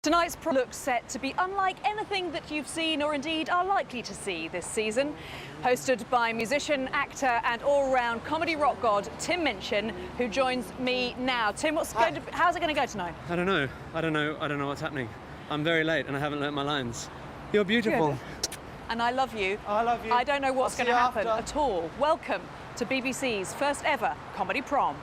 Tonight's Prom looks set to be unlike anything that you've seen or indeed are likely to see this season. Hosted by musician, actor and all-round comedy rock god Tim Minchin, who joins me now. Tim, how's it going to go tonight? I don't know what's happening. I'm very late and I haven't learnt my lines. You're beautiful. Good. And I love you. I love you. I don't know what's going to happen at all. Welcome to BBC's first ever comedy prom.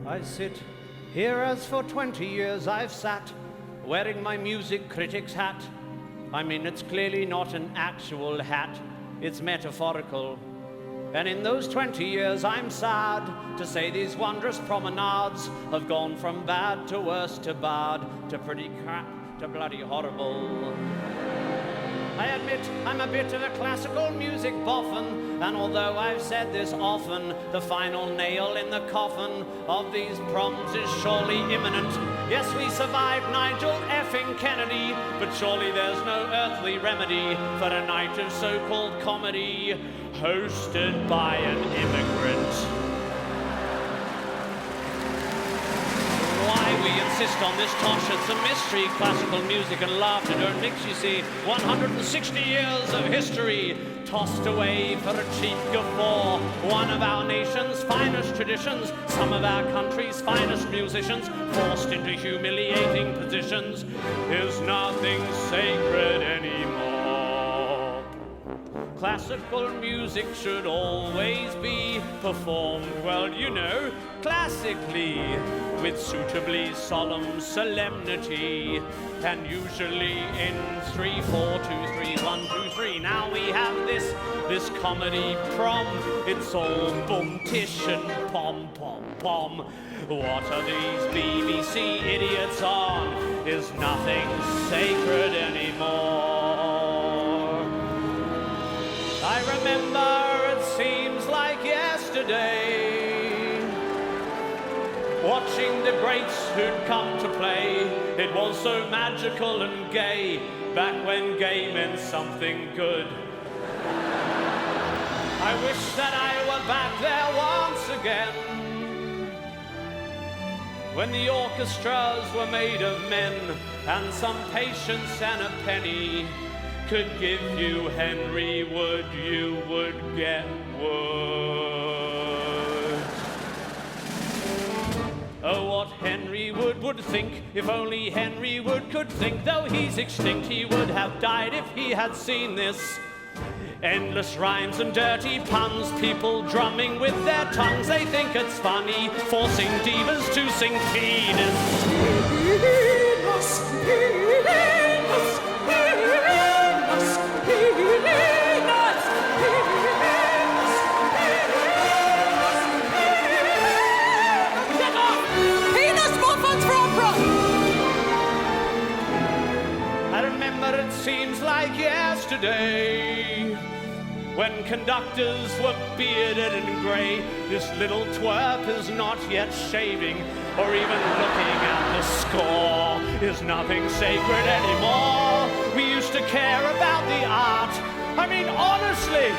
I sit here as for 20 years I've sat, wearing my music critic's hat. I mean, it's clearly not an actual hat, it's metaphorical. And in those 20 years I'm sad to say these wondrous promenades have gone from bad to worse to bad to pretty crap to bloody horrible. I admit I'm a bit of a classical music boffin, and although I've said this often, the final nail in the coffin of these proms is surely imminent. Yes, we survived Nigel effing Kennedy, but surely there's no earthly remedy for a night of so-called comedy hosted by an immigrant. Why we insist on this tosh, it's a mystery. Classical music and laughter don't mix, you see. 160 years of history tossed away for a cheap guffaw. One of our nation's finest traditions, some of our country's finest musicians forced into humiliating positions. There's nothing sacred anymore. Classical music should always be performed, well, you know, classically, with suitably solemn solemnity, and usually in 3, 4, 2, 3, 1, 2, 3. Now we have this comedy prom. It's all boom, tish and pom, pom, pom. What are these BBC idiots on? Is nothing sacred anymore. I remember, it seems like yesterday, watching the greats who'd come to play. It was so magical and gay, back when gay meant something good. I wish that I were back there once again, when the orchestras were made of men, and some patience and a penny could give you Henry Wood, you would get wood. Oh, what Henry Wood would think, if only Henry Wood could think. Though he's extinct, he would have died if he had seen this. Endless rhymes and dirty puns, people drumming with their tongues. They think it's funny, forcing divas to sing penis. Penis, penis, penis, penis, get off! Penis muffins from Proms! I remember, it seems like yesterday, when conductors were bearded and grey. This little twerp is not yet shaving, or even looking at the score. Is nothing sacred anymore. We used to care about the art. I mean, honestly,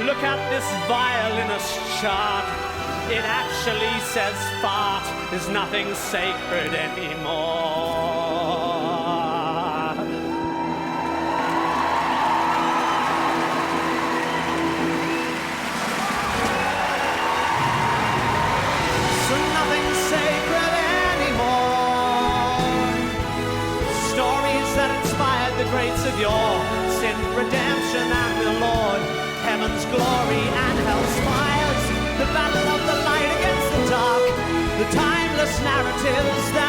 look at this violinist chart. It actually says fart. Is nothing sacred anymore. The greats of yore, sin, redemption, and the Lord, heaven's glory and hell's fires, the battle of the light against the dark, the timeless narratives that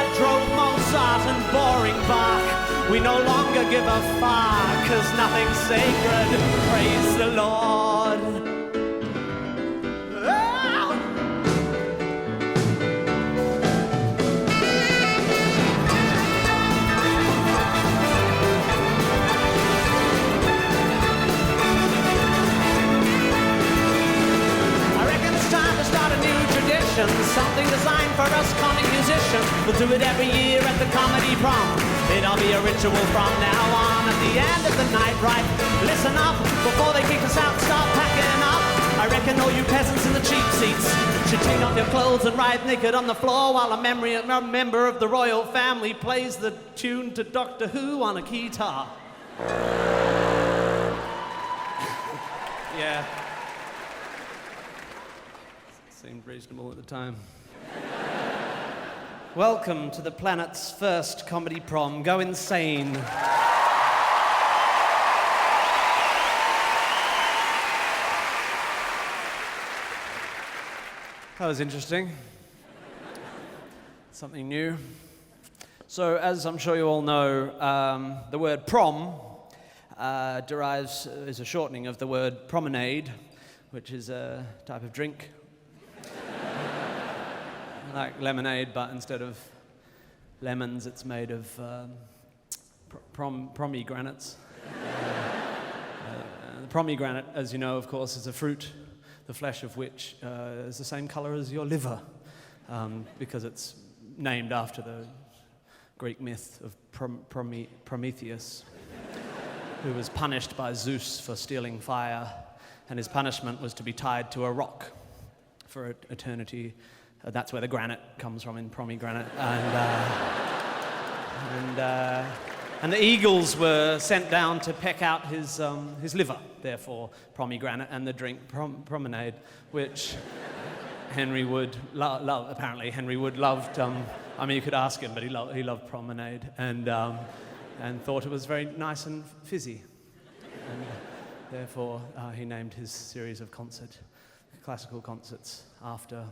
rotten, boring bark. We no longer give a fuck, 'cause nothing's sacred, praise the Lord. Oh! I reckon it's time to start a new tradition, something designed for us comic musicians. We'll do it every year at the comedy prom. It'll be a ritual from now on. At the end of the night, right? Listen up before they kick us out. Start packing up. I reckon all you peasants in the cheap seats should take off your clothes and ride naked on the floor while a member of the royal family plays the tune to Doctor Who on a guitar. Yeah. Seemed reasonable at the time. Welcome to the planet's first comedy prom. Go insane. That was interesting. Something new. So, as I'm sure you all know, the word prom is a shortening of the word promenade, which is a type of drink. Like lemonade, but instead of lemons, it's made of pomegranates. The pomegranate, as you know, of course, is a fruit, the flesh of which is the same color as your liver, because it's named after the Greek myth of Prometheus, who was punished by Zeus for stealing fire, and his punishment was to be tied to a rock for eternity. That's where the granite comes from, in pomegranate. And the eagles were sent down to peck out his liver, therefore pomegranate, and the drink promenade, which Henry Wood loved. Apparently, Henry Wood loved. I mean, you could ask him, but he loved promenade, and thought it was very nice and fizzy, and therefore he named his series of classical concerts after.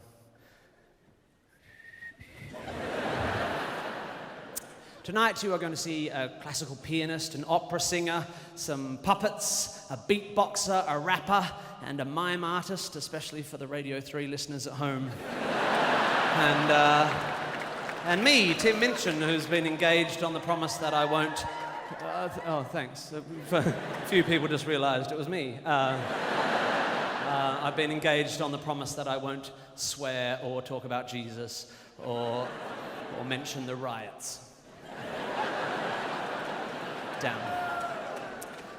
Tonight you are going to see a classical pianist, an opera singer, some puppets, a beatboxer, a rapper, and a mime artist, especially for the Radio 3 listeners at home. And me, Tim Minchin, who's been engaged on the promise that I won't... thanks. A few people just realised it was me. I've been engaged on the promise that I won't swear or talk about Jesus or mention the riots. Down.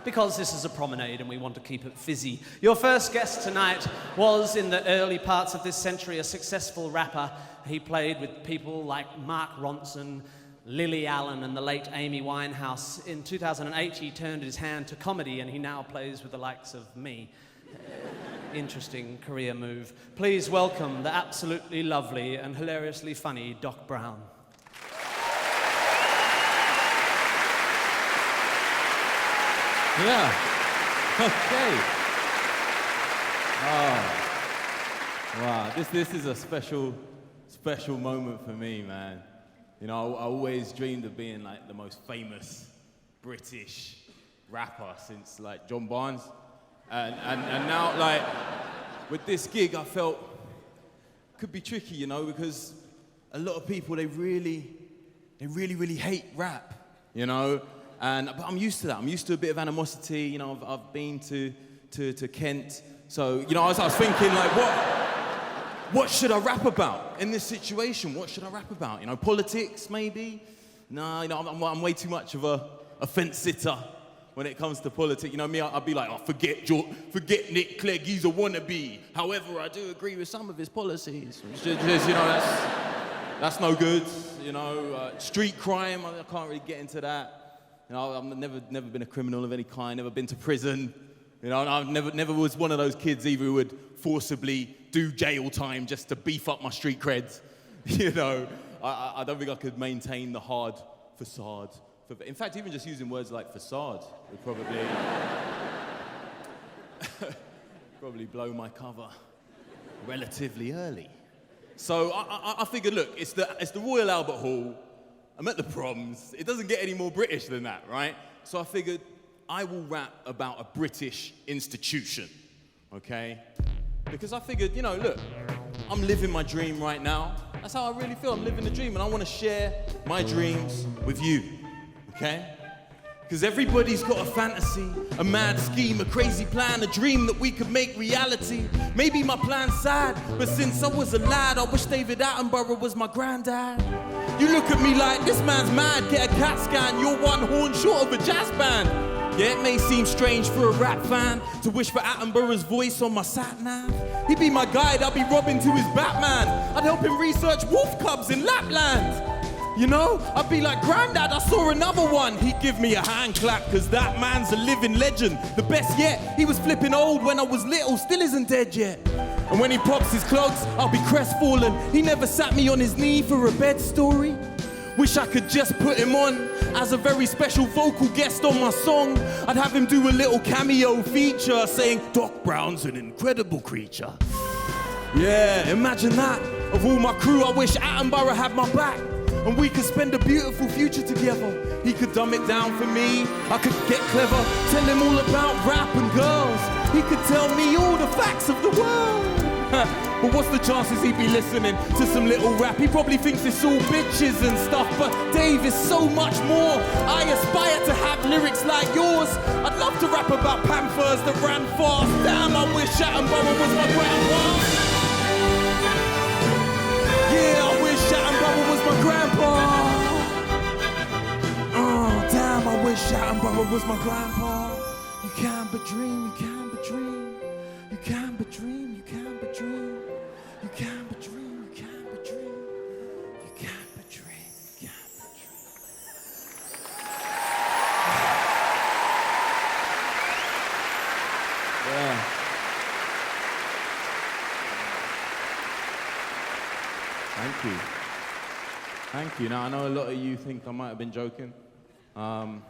Because this is a promenade and we want to keep it fizzy. Your first guest tonight was, in the early parts of this century, a successful rapper. He played with people like Mark Ronson, Lily Allen, and the late Amy Winehouse. In 2008, he turned his hand to comedy, and he now plays with the likes of me. Interesting career move. Please welcome the absolutely lovely and hilariously funny Doc Brown. Yeah. Okay. Oh. Wow. This is a special moment for me, man. You know, I always dreamed of being like the most famous British rapper since like John Barnes, and now like with this gig, I felt it could be tricky, you know, because a lot of people they really hate rap, you know. But I'm used to that. I'm used to a bit of animosity. You know, I've been to Kent. So, you know, I was thinking, like, what should I rap about in this situation? What should I rap about? You know, politics, maybe? No, you know, I'm way too much of a fence sitter when it comes to politics. You know me, I'd be like, forget Nick Clegg, he's a wannabe. However, I do agree with some of his policies. Just, you know, that's no good. You know, street crime, I can't really get into that. You know, I've never been a criminal of any kind, never been to prison. You know, and I never was one of those kids either who would forcibly do jail time just to beef up my street creds. You know, I don't think I could maintain the hard facade. In fact, even just using words like facade would probably blow my cover relatively early. So I figured, look, it's the Royal Albert Hall. I'm at the Proms. It doesn't get any more British than that, right? So I figured I will rap about a British institution, okay? Because I figured, you know, look, I'm living my dream right now. That's how I really feel. I'm living the dream, and I want to share my dreams with you, okay? Because everybody's got a fantasy, a mad scheme, a crazy plan, a dream that we could make reality. Maybe my plan's sad, but since I was a lad, I wish David Attenborough was my granddad. You look at me like, this man's mad, get a CAT scan, you're one horn short of a jazz band. Yeah, it may seem strange for a rap fan to wish for Attenborough's voice on my sat-nav. He'd be my guide, I'd be Robin to his Batman. I'd help him research wolf cubs in Lapland. You know, I'd be like, Grandad, I saw another one. He'd give me a hand clap, cause that man's a living legend. The best yet, he was flipping old when I was little, still isn't dead yet. And when he pops his clogs, I'll be crestfallen. He never sat me on his knee for a bed story. Wish I could just put him on as a very special vocal guest on my song. I'd have him do a little cameo feature saying, Doc Brown's an incredible creature. Yeah, imagine that. Of all my crew, I wish Attenborough had my back. And we could spend a beautiful future together. He could dumb it down for me, I could get clever, tell him all about rap and girls. He could tell me all the facts of the world. But what's the chances he'd be listening to some little rap? He probably thinks it's all bitches and stuff, but Dave is so much more. I aspire to have lyrics like yours. I'd love to rap about panthers that ran fast. Damn, I wish Attenborough was my grandpa. Yeah, I wish Attenborough was my grandpa. Oh, damn, I wish Attenborough was my grandpa. You can but dream, you can but dream. You can but dream, you can but dream. You can but dream, you can but dream. You can but dream, you can but dream. Yeah. Thank you. Thank you. Now, I know a lot of you think I might have been joking. Some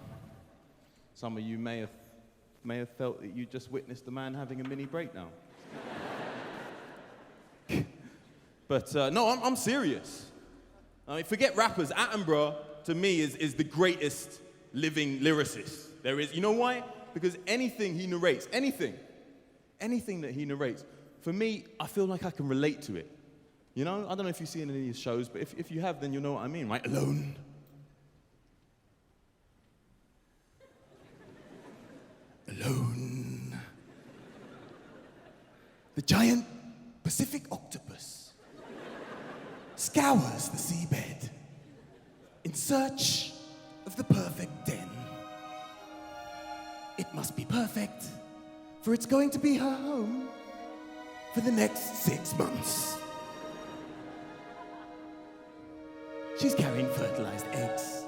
of you may have felt that you just witnessed a man having a mini breakdown. But no, I'm serious. I mean, forget rappers. Attenborough, to me, is the greatest living lyricist there is. You know why? Because anything he narrates, anything that he narrates, for me, I feel like I can relate to it. You know, I don't know if you've seen any of his shows, but if you have, then you'll know what I mean, right? Alone. Alone. The giant Pacific octopus scours the seabed in search of the perfect den. It must be perfect, for it's going to be her home for the next 6 months. She's carrying fertilized eggs.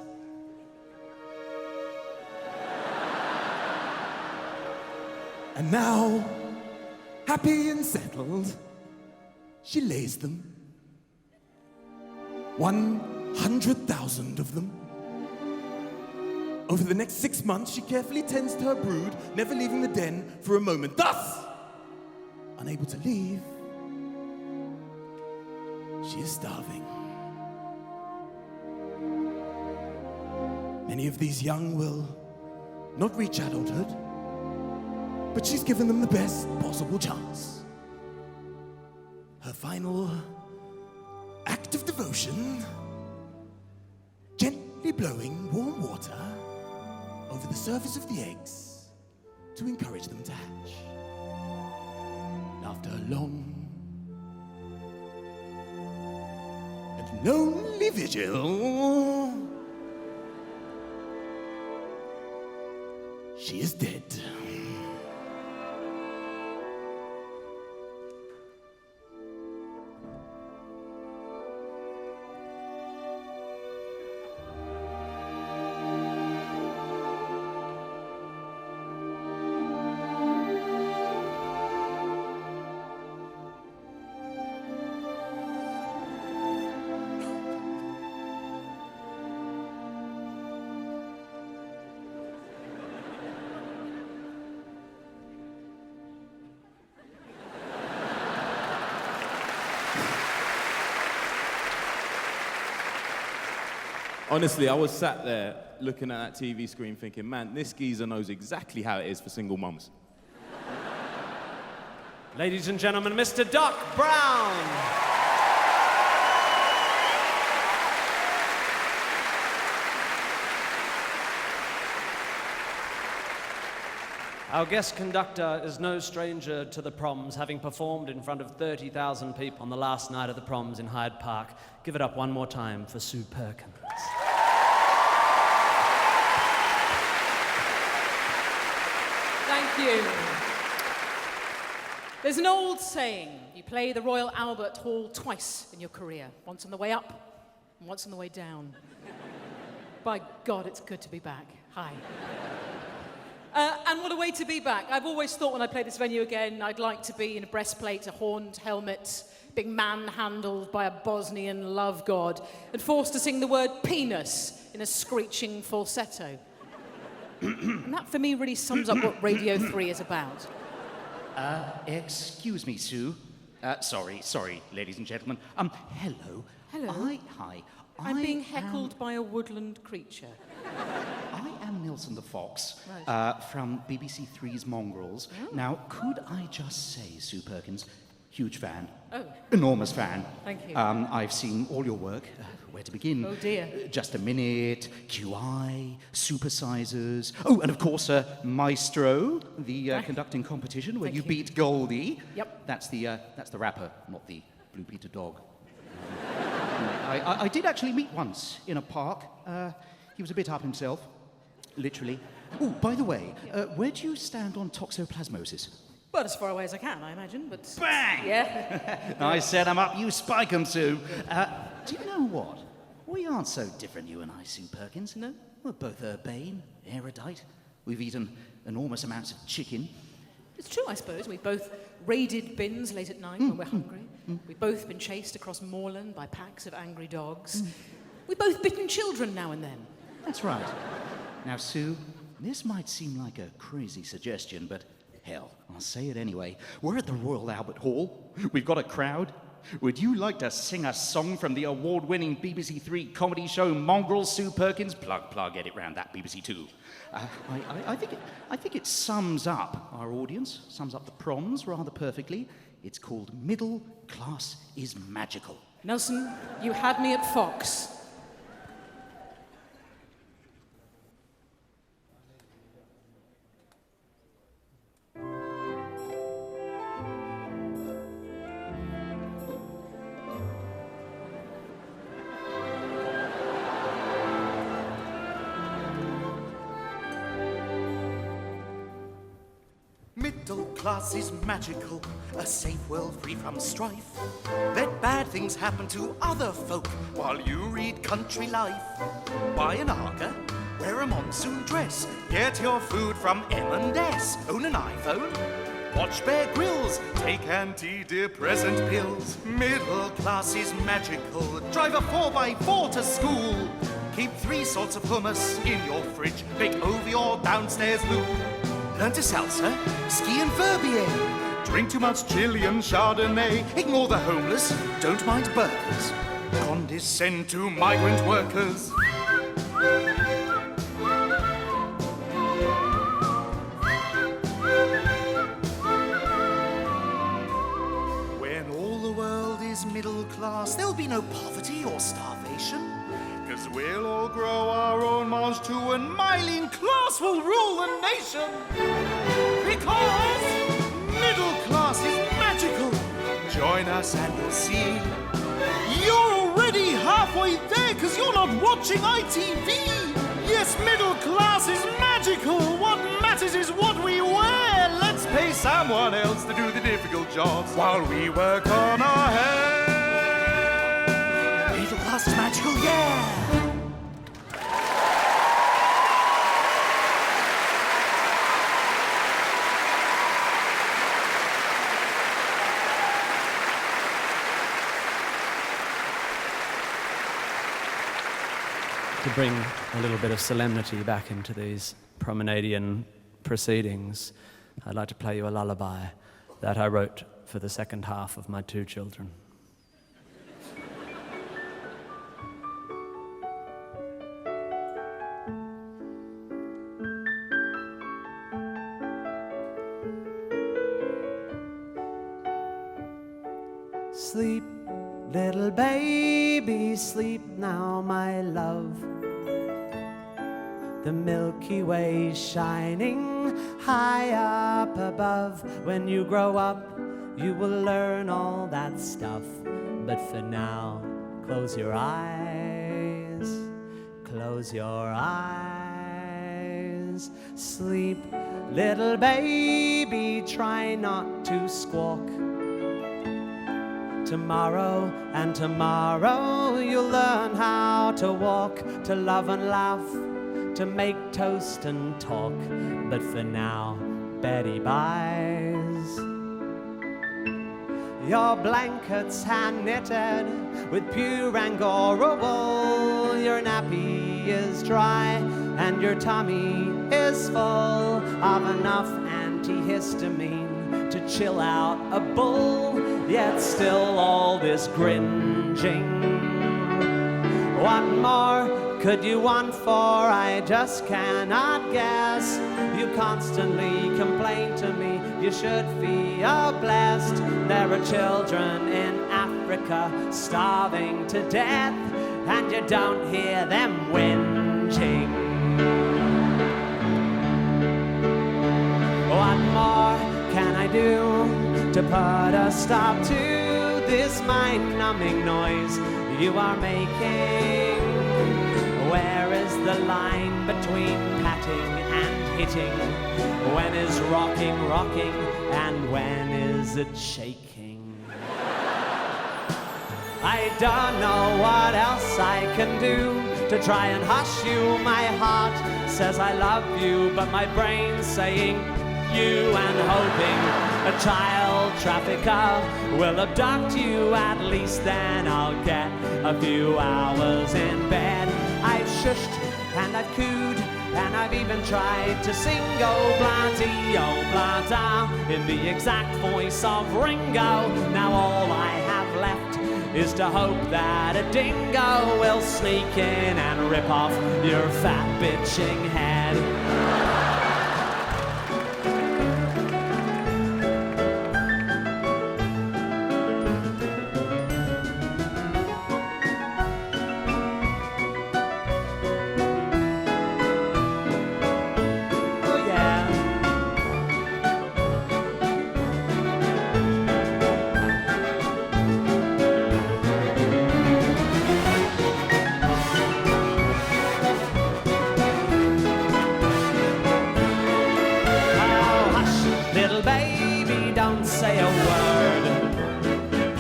And now, happy and settled, she lays them. 100,000 of them. Over the next 6 months, she carefully tends to her brood, never leaving the den for a moment. Thus, unable to leave, she is starving. Many of these young will not reach adulthood, but she's given them the best possible chance. Her final act of devotion, gently blowing warm water over the surface of the eggs to encourage them to hatch. And after a long and lonely vigil, she is dead. Honestly, I was sat there looking at that TV screen thinking, man, this geezer knows exactly how it is for single mums. Ladies and gentlemen, Mr. Doc Brown. Our guest conductor is no stranger to the Proms, having performed in front of 30,000 people on the last night of the Proms in Hyde Park. Give it up one more time for Sue Perkins. Thank you. There's an old saying, you play the Royal Albert Hall twice in your career, once on the way up and once on the way down. By God, it's good to be back. Hi. And what a way to be back. I've always thought when I play this venue again, I'd like to be in a breastplate, a horned helmet, being manhandled by a Bosnian love god, and forced to sing the word penis in a screeching falsetto. And that, for me, really sums up what Radio 3 is about. Excuse me, Sue. Sorry, ladies and gentlemen. Hello. Hello. Hi. I'm being heckled by a woodland creature. I am Nilsson the Fox, Right. from BBC Three's Mongrels. Oh. Now, could I just say, Sue Perkins, huge fan. Oh. Enormous fan. Thank you. I've seen all your work. Where to begin? Oh, dear. Just a Minute, QI, Supersizers. Oh, and of course, Maestro, the conducting competition where Thank you you. beat Goldie. Yep. That's the rapper, not the Blue Peter dog. I did actually meet once in a park. He was a bit up himself, literally. Oh, by the way, where do you stand on toxoplasmosis? Well, as far away as I can, I imagine, but... Bang! Yeah. I set 'em up, you spike 'em, Sue. Do you know what? We aren't so different, you and I, Sue Perkins. No? We're both urbane, erudite. We've eaten enormous amounts of chicken. It's true, I suppose. We've both raided bins late at night when we're hungry. We've both been chased across moorland by packs of angry dogs. We've both bitten children now and then. That's right. Now, Sue, this might seem like a crazy suggestion, but hell, I'll say it anyway. We're at the Royal Albert Hall. We've got a crowd. Would you like to sing a song from the award-winning BBC Three comedy show Mongrels, Sue Perkins? Plug, get it round that BBC Two. I think it sums up our audience, sums up the Proms rather perfectly. It's called Middle Class is Magical. Nelson, you had me at Fox. Middle class is magical, a safe world free from strife. Let bad things happen to other folk while you read Country Life. Buy an Arca, wear a monsoon dress, get your food from M&S. Own an iPhone, watch Bear Grylls, take antidepressant pills. Middle class is magical, drive a 4x4 to school. Keep 3 sorts of hummus in your fridge, bake over your downstairs loo. Learn to salsa, ski and Verbier. Drink too much chili and Chardonnay. Ignore the homeless, don't mind burgers. Condescend to migrant workers. When all the world is middle class, there'll be no poverty or starvation. 'Cause we'll all grow our own mouths too, and Myleene class will rule the nation. Because middle class is magical. Join us and you'll see. You're already halfway there, 'cause you're not watching ITV. Yes, middle class is magical. What matters is what we wear. Let's pay someone else to do the difficult jobs while we work on our hair. Middle class is magical, yeah. To bring a little bit of solemnity back into these promenadian proceedings, I'd like to play you a lullaby that I wrote for the second half of my 2 children. Sleep, little baby, sleep now, my love. The Milky Way shining high up above. When you grow up, you will learn all that stuff. But for now, close your eyes, close your eyes. Sleep, little baby, try not to squawk. Tomorrow and tomorrow you'll learn how to walk, to love and laugh, to make toast and talk. But for now, Betty buys your blankets hand knitted with pure Angora wool. Your nappy is dry and your tummy is full of enough antihistamine to chill out a bull. Yet still all this gringing. What more could you want for? I just cannot guess. You constantly complain to me. You should feel blessed. There are children in Africa starving to death, and you don't hear them whinging. What more can I do to put a stop to this mind-numbing noise you are making? Where is the line between patting and hitting? When is rocking rocking and when is it shaking? I don't know what else I can do to try and hush you. My heart says I love you, but my brain's saying you, and hoping a child trafficker will abduct you. At least then I'll get a few hours in bed. I've shushed and I've cooed and I've even tried to sing oh bloody oh blada in the exact voice of Ringo. Now all I have left is to hope that a dingo will sneak in and rip off your fat bitching head.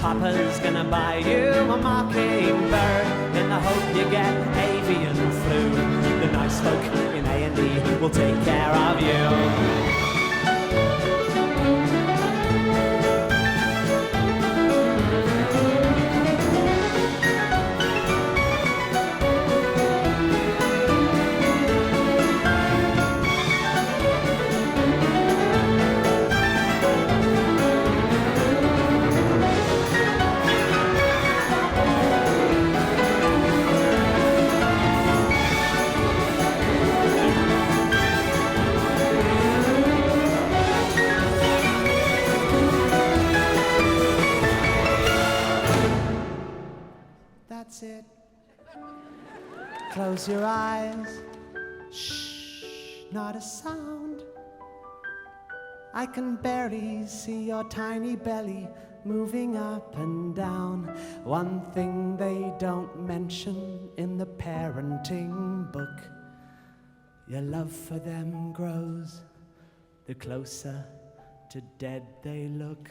Papa's gonna buy you a mockingbird in the hope you get avian flu. The nice folk in A&E will take care of you. That's it. Close your eyes. Shh, not a sound. I can barely see your tiny belly moving up and down. One thing they don't mention in the parenting book: your love for them grows the closer to dead they look.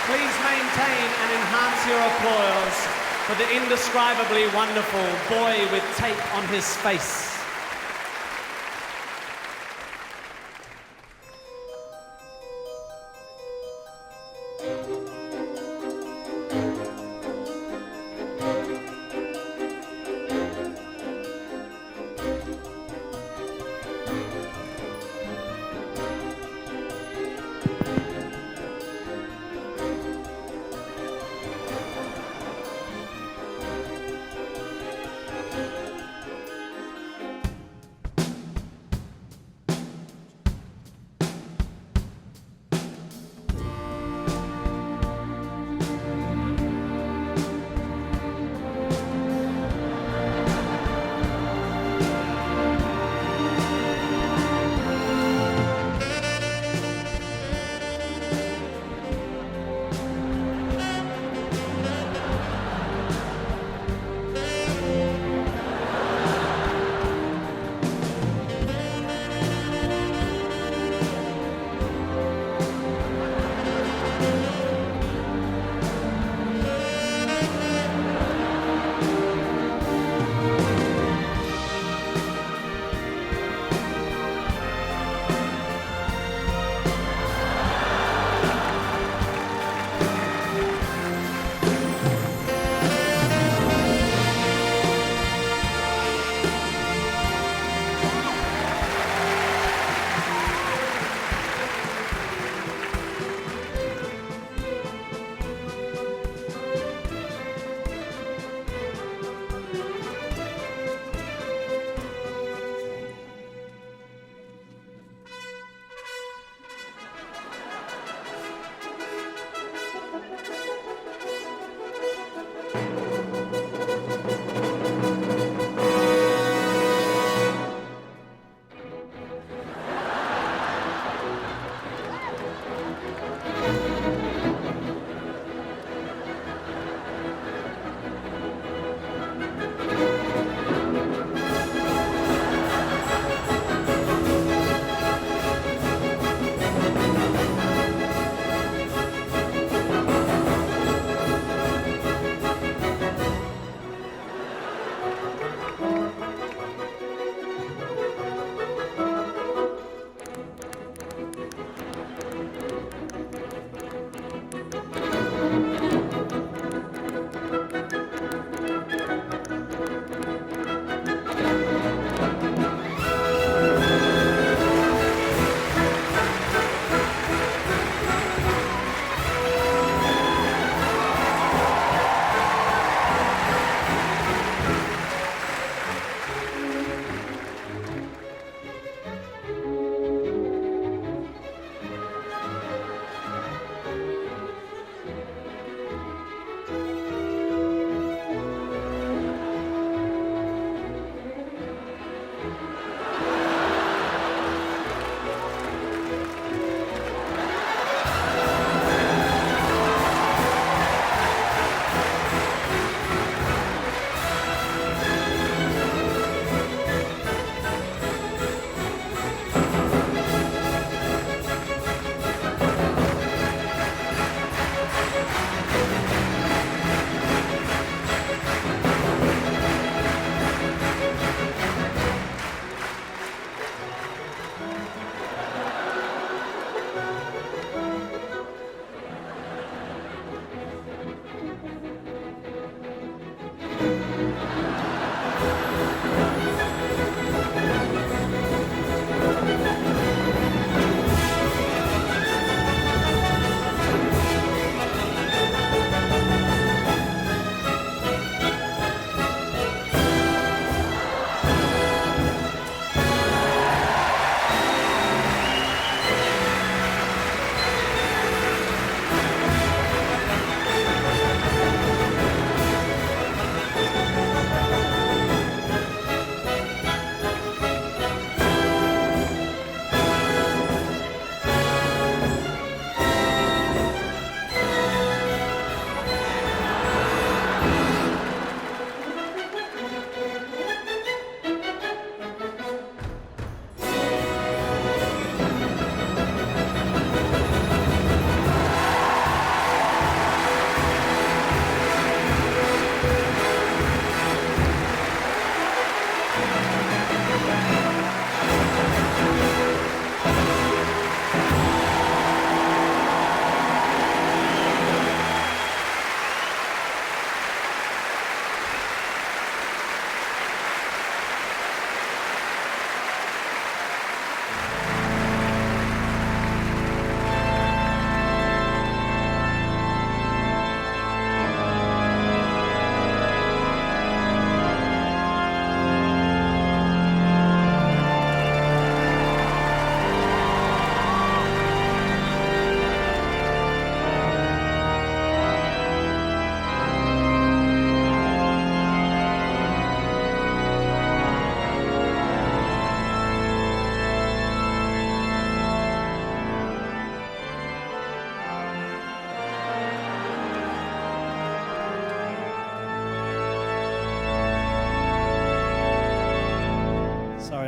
Please maintain and enhance your applause for the indescribably wonderful boy with tape on his face.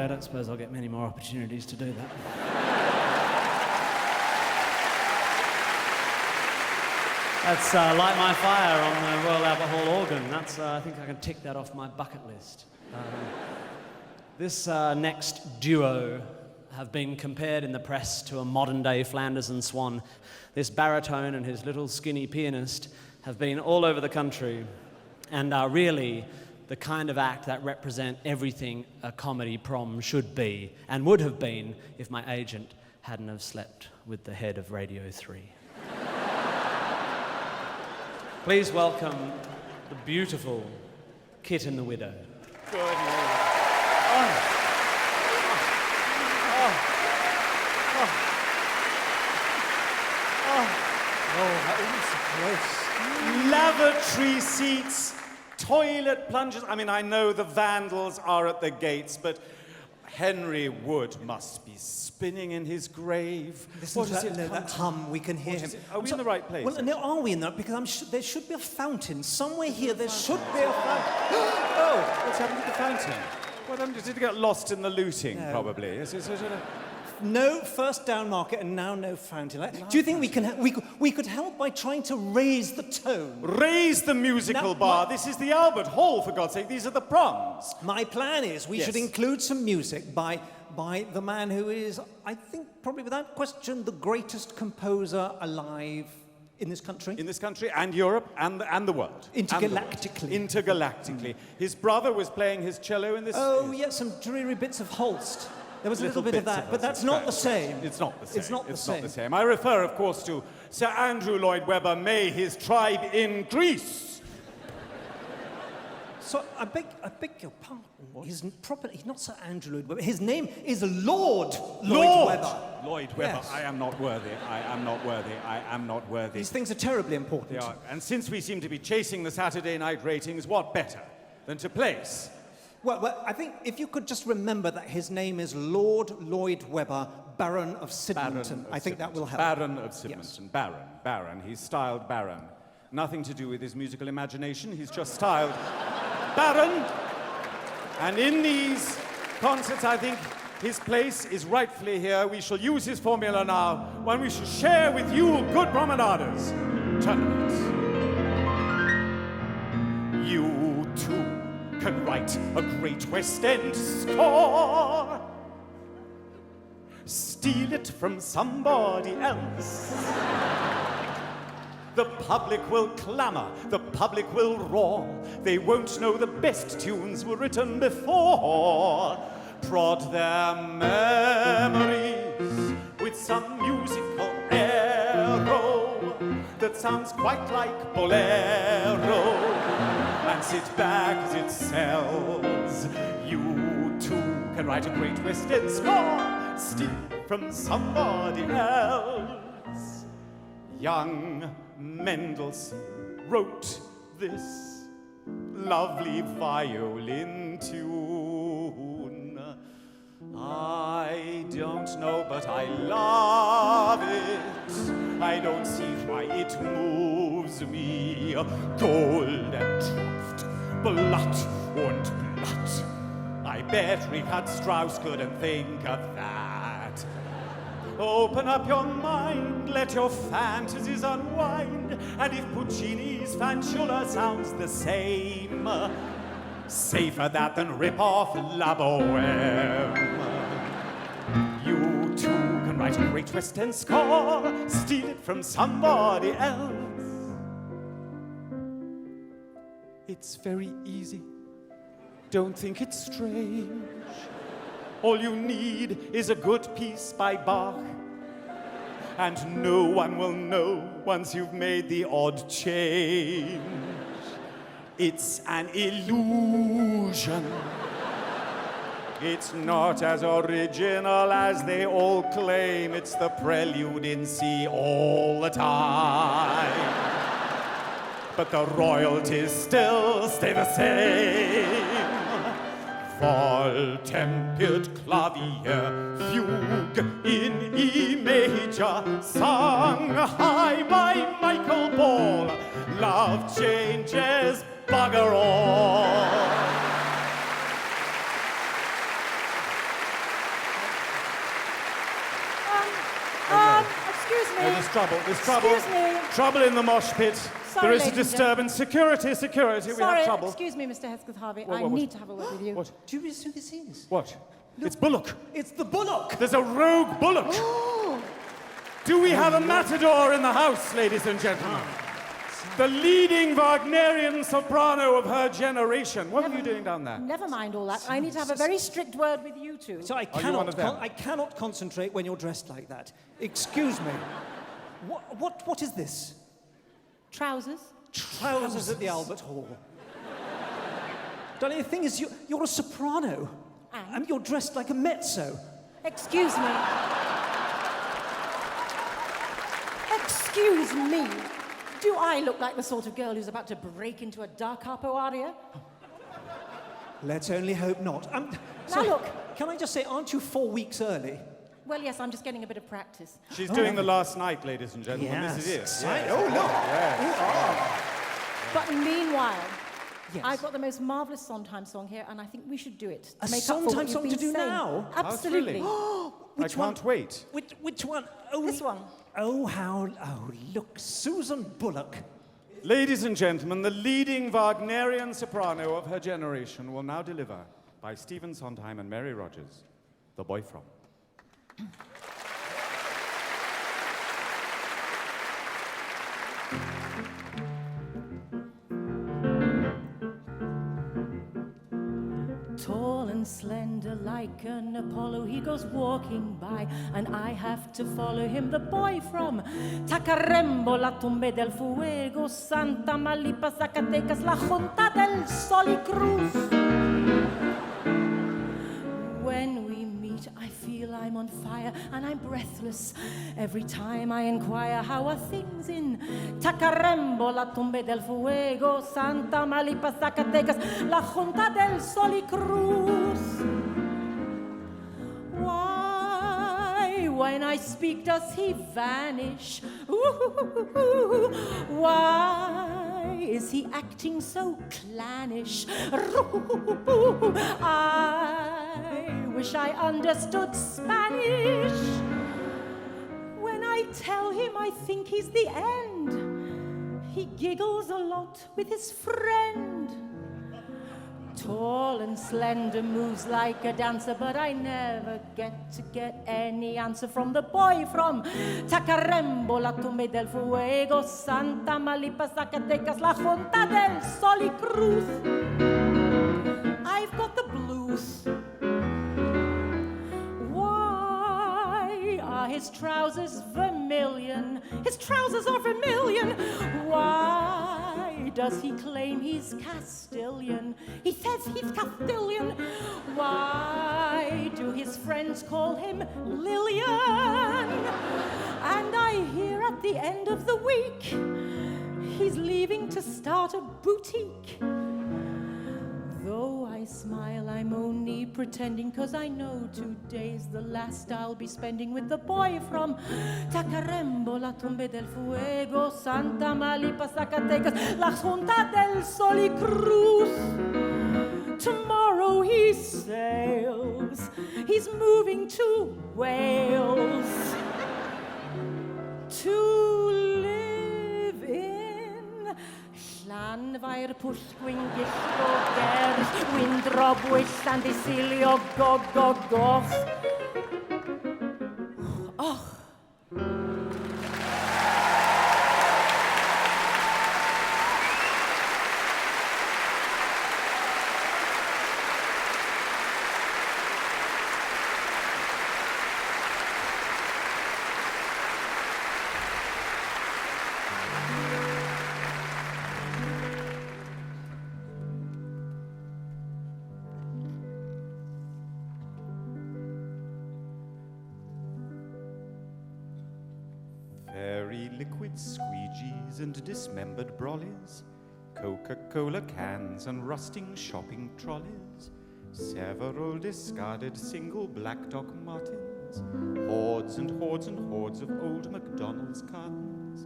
I don't suppose I'll get many more opportunities to do that. That's Light My Fire on the Royal Albert Hall organ. That's, I think I can tick that off my bucket list. This next duo have been compared in the press to a modern-day Flanders and Swan. This baritone and his little skinny pianist have been all over the country and are really the kind of act that represent everything a comedy prom should be and would have been if my agent hadn't have slept with the head of Radio 3. Please welcome the beautiful Kit and the Widow. Good morning. That was close. Lavatory seats, toilet plungers. I mean, I know the vandals are at the gates, but Henry Wood must be spinning in his grave. Listen to that hum, we can hear him. Are we in the right place? Well, no, are we in that? Because there should be a fountain. Somewhere here there should be a fountain. Oh, what's happened to the fountain? Well, then did it get lost in the looting, probably? No first down market and now no fountain. Do you think we could help by trying to raise the tone? Raise the musical bar. This is the Albert Hall, for God's sake. These are the Proms. My plan is we should include some music by the man who is, I think, probably without question, the greatest composer alive in this country. In this country and Europe and the world. Intergalactically. Intergalactically. His brother was playing his cello in this. Oh, yes, some dreary bits of Holst. There was a little bit of that, but that's not the same. It's not the same. It's not the same. Not the same. I refer, of course, to Sir Andrew Lloyd Webber, may his tribe increase. So I beg your pardon. He's not Sir Andrew Lloyd Webber. His name is Lord Lloyd Webber. Lloyd Webber. Yes. I am not worthy. I am not worthy. I am not worthy. These things are terribly important. They are. And since we seem to be chasing the Saturday night ratings, what better than to place? Well, I think if you could just remember that his name is Lord Lloyd Webber, Baron of Sidmoughton. I think that will help. Baron of Sidmoughton. Yes. Baron. He's styled Baron. Nothing to do with his musical imagination. He's just styled Baron. And in these concerts, I think his place is rightfully here. We shall use his formula now, when we shall share with you, good promenaders, tonight. You too can write a great West End score. Steal it from somebody else. The public will clamor, the public will roar. They won't know the best tunes were written before. Prod their memories with some musical arrow that sounds quite like bolero. And sit back as it sells. You too can write a great West End score. Steal from somebody else. Young Mendelssohn wrote this lovely violin tune. I don't know, but I love it. I don't see why it moves me. Gold and Tropft, Blatt und Blatt. I bet Richard Strauss couldn't think of that. Open up your mind, let your fantasies unwind, and if Puccini's Fanciulla sounds the same, safer that than rip off La Boheme. You too can write a great West End score, steal it from somebody else. It's very easy, don't think it's strange. All you need is a good piece by Bach, and no one will know once you've made the odd change. It's an illusion. It's not as original as they all claim. It's the prelude in C all the time. But the royalties still stay the same. Voll-tempered Klavier, Fugue in E major, sung high by Michael Ball. Love changes bugger all. No, there's trouble. There's trouble. Excuse me. Trouble in the mosh pit. Sorry, There is a ladies and disturbance. Security. We Sorry, have trouble. excuse me, Mr. Hesketh Harvey. What, I what? need to have a word with you. What? Do you realize who this is? What? It's Bullock. It's the Bullock! There's a rogue Bullock. Do we have a matador in the house, ladies and gentlemen? The leading Wagnerian soprano of her generation. What are you doing down there? Never mind all that. I need to have a very strict word with you two. So I Are you one of them? cannot concentrate when you're dressed like that. Excuse me. What is this? Trousers? Trousers at the Albert Hall. Darling, the thing is, you're a soprano. And you're dressed like a mezzo. Excuse me. Excuse me. Do I look like the sort of girl who's about to break into a da capo aria? Let's only hope not. Now look. Can I just say, aren't you 4 weeks early? Well, yes, I'm just getting a bit of practice. She's doing the last night, ladies and gentlemen. Yes. This is it. Exciting. Oh, look. But meanwhile, Yes. I've got the most marvellous Sondheim song here, and I think we should do it. A to make up for what Sondheim you've song to been do saying. now? Absolutely. I can't wait. Which one? Oh, This one. Oh, look, Susan Bullock. Ladies and gentlemen, the leading Wagnerian soprano of her generation will now deliver, by Stephen Sondheim and Mary Rogers, The Boy From. Tall and slender like an Apollo, he goes walking by, and I have to follow him. The boy from Tacarembo, la Tumbe del Fuego, Santa Malipa, Zacatecas, la Junta del Sol y Cruz. When we meet, I feel I'm on fire and I'm breathless every time I inquire how are things in Tacarembo, la Tumbe del Fuego, Santa Malipa, Zacatecas, la Junta del Sol y Cruz. Why, when I speak, does he vanish? Ooh, why is he acting so clannish? I wish I understood Spanish. When I tell him I think he's the end, he giggles a lot with his friend. Tall and slender, moves like a dancer, but I never get any answer from the boy from Tacarembo, la Tumbe del Fuego, Santa Malipa, Zacatecas, la Junta del Sol y Cruz. I've got the blues. Why are his trousers vermilion? His trousers are vermilion. Why does he claim he's Castilian? He says he's Castilian. Why do his friends call him Lillian? And I hear at the end of the week he's leaving to start a boutique. Though I smile, I'm only pretending, 'cause I know today's the last I'll be spending with the boy from Tacarembo, la Tumbe del Fuego, Santa Malipa, Zacatecas, la Junta del Sol y Cruz. Tomorrow he sails, he's moving to Wales to live in Llanfair, Pwllgwyn, Gillgoger, Windrobwys, San Dicilio, Goch. Oh. Fairy liquid squeegees and dismembered brollies, Coca-Cola cans and rusting shopping trolleys, several discarded single black Doc Martens, hordes and hordes and hordes of old McDonald's cartons,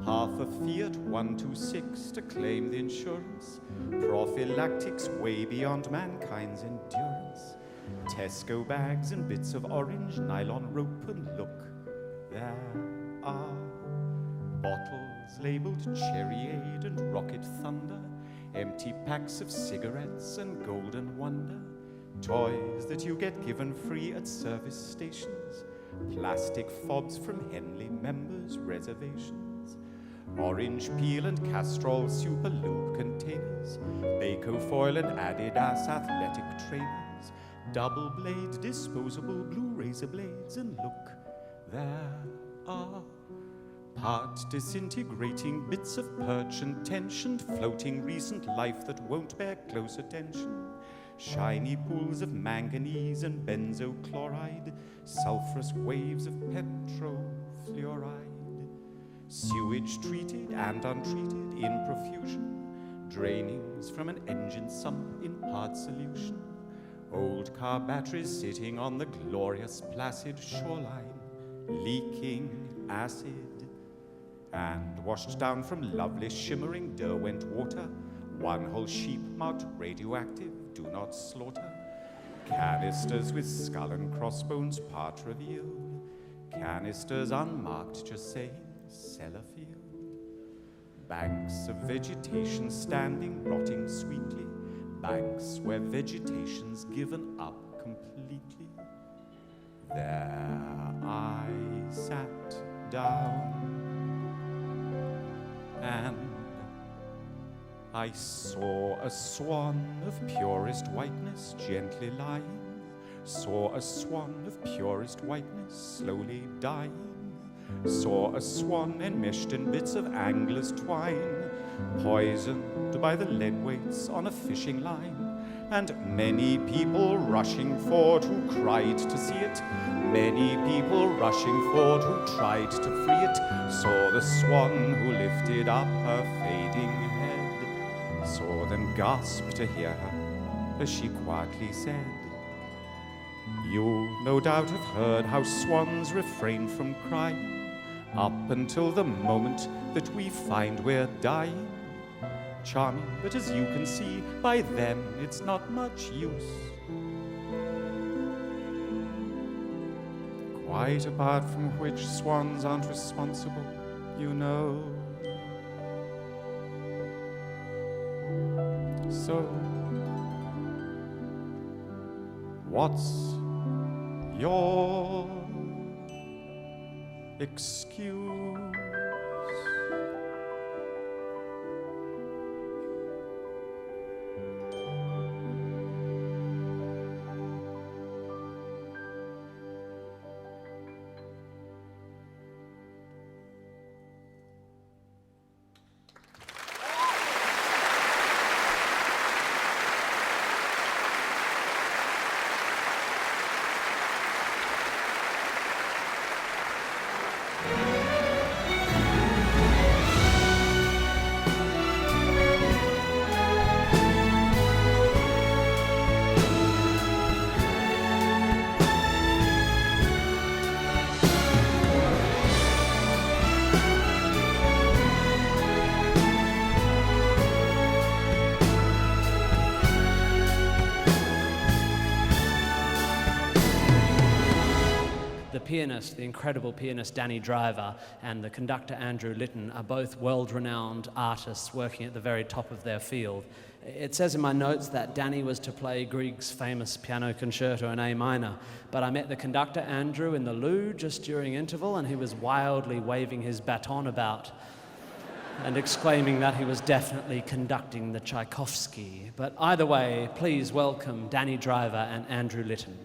half a Fiat 126 to claim the insurance, prophylactics way beyond mankind's endurance, Tesco bags and bits of orange nylon rope, and look, there are bottles labeled Cherryade and Rocket Thunder, empty packs of cigarettes and Golden Wonder, toys that you get given free at service stations, plastic fobs from Henley members' reservations, orange peel and Castrol Super Lube containers, Baco foil and Adidas athletic trainers, double blade disposable blue razor blades, and look, there are part disintegrating bits of perch and tensioned floating recent life that won't bear close attention, shiny pools of manganese and benzo chloride, sulfurous waves of petrofluoride, sewage treated and untreated in profusion, drainings from an engine sump in part solution, old car batteries sitting on the glorious placid shoreline, leaking acid, and washed down from lovely shimmering Derwent water, one whole sheep marked radioactive, do not slaughter, canisters with skull and crossbones part revealed, canisters unmarked just saying Sellafield, banks of vegetation standing rotting sweetly, banks where vegetation's given up completely. There I sat down and I saw a swan of purest whiteness gently lying, saw a swan of purest whiteness slowly dying, saw a swan enmeshed in bits of angler's twine, poisoned by the lead weights on a fishing line, and many people rushing forward who cried to see it, many people rushing forward who tried to free it, saw the swan who lifted up her fading head, saw them gasp to hear her as she quietly said, "You'll no doubt have heard how swans refrain from crying up until the moment that we find we're dying. Charming, but as you can see, by then it's not much use. Quite apart from which swans aren't responsible, you know. So, what's your excuse?" The incredible pianist Danny Driver and the conductor Andrew Litton are both world-renowned artists working at the very top of their field. It says in my notes that Danny was to play Grieg's famous piano concerto in A minor, but I met the conductor Andrew in the loo just during interval, and he was wildly waving his baton about and exclaiming that he was definitely conducting the Tchaikovsky. But either way, please welcome Danny Driver and Andrew Litton.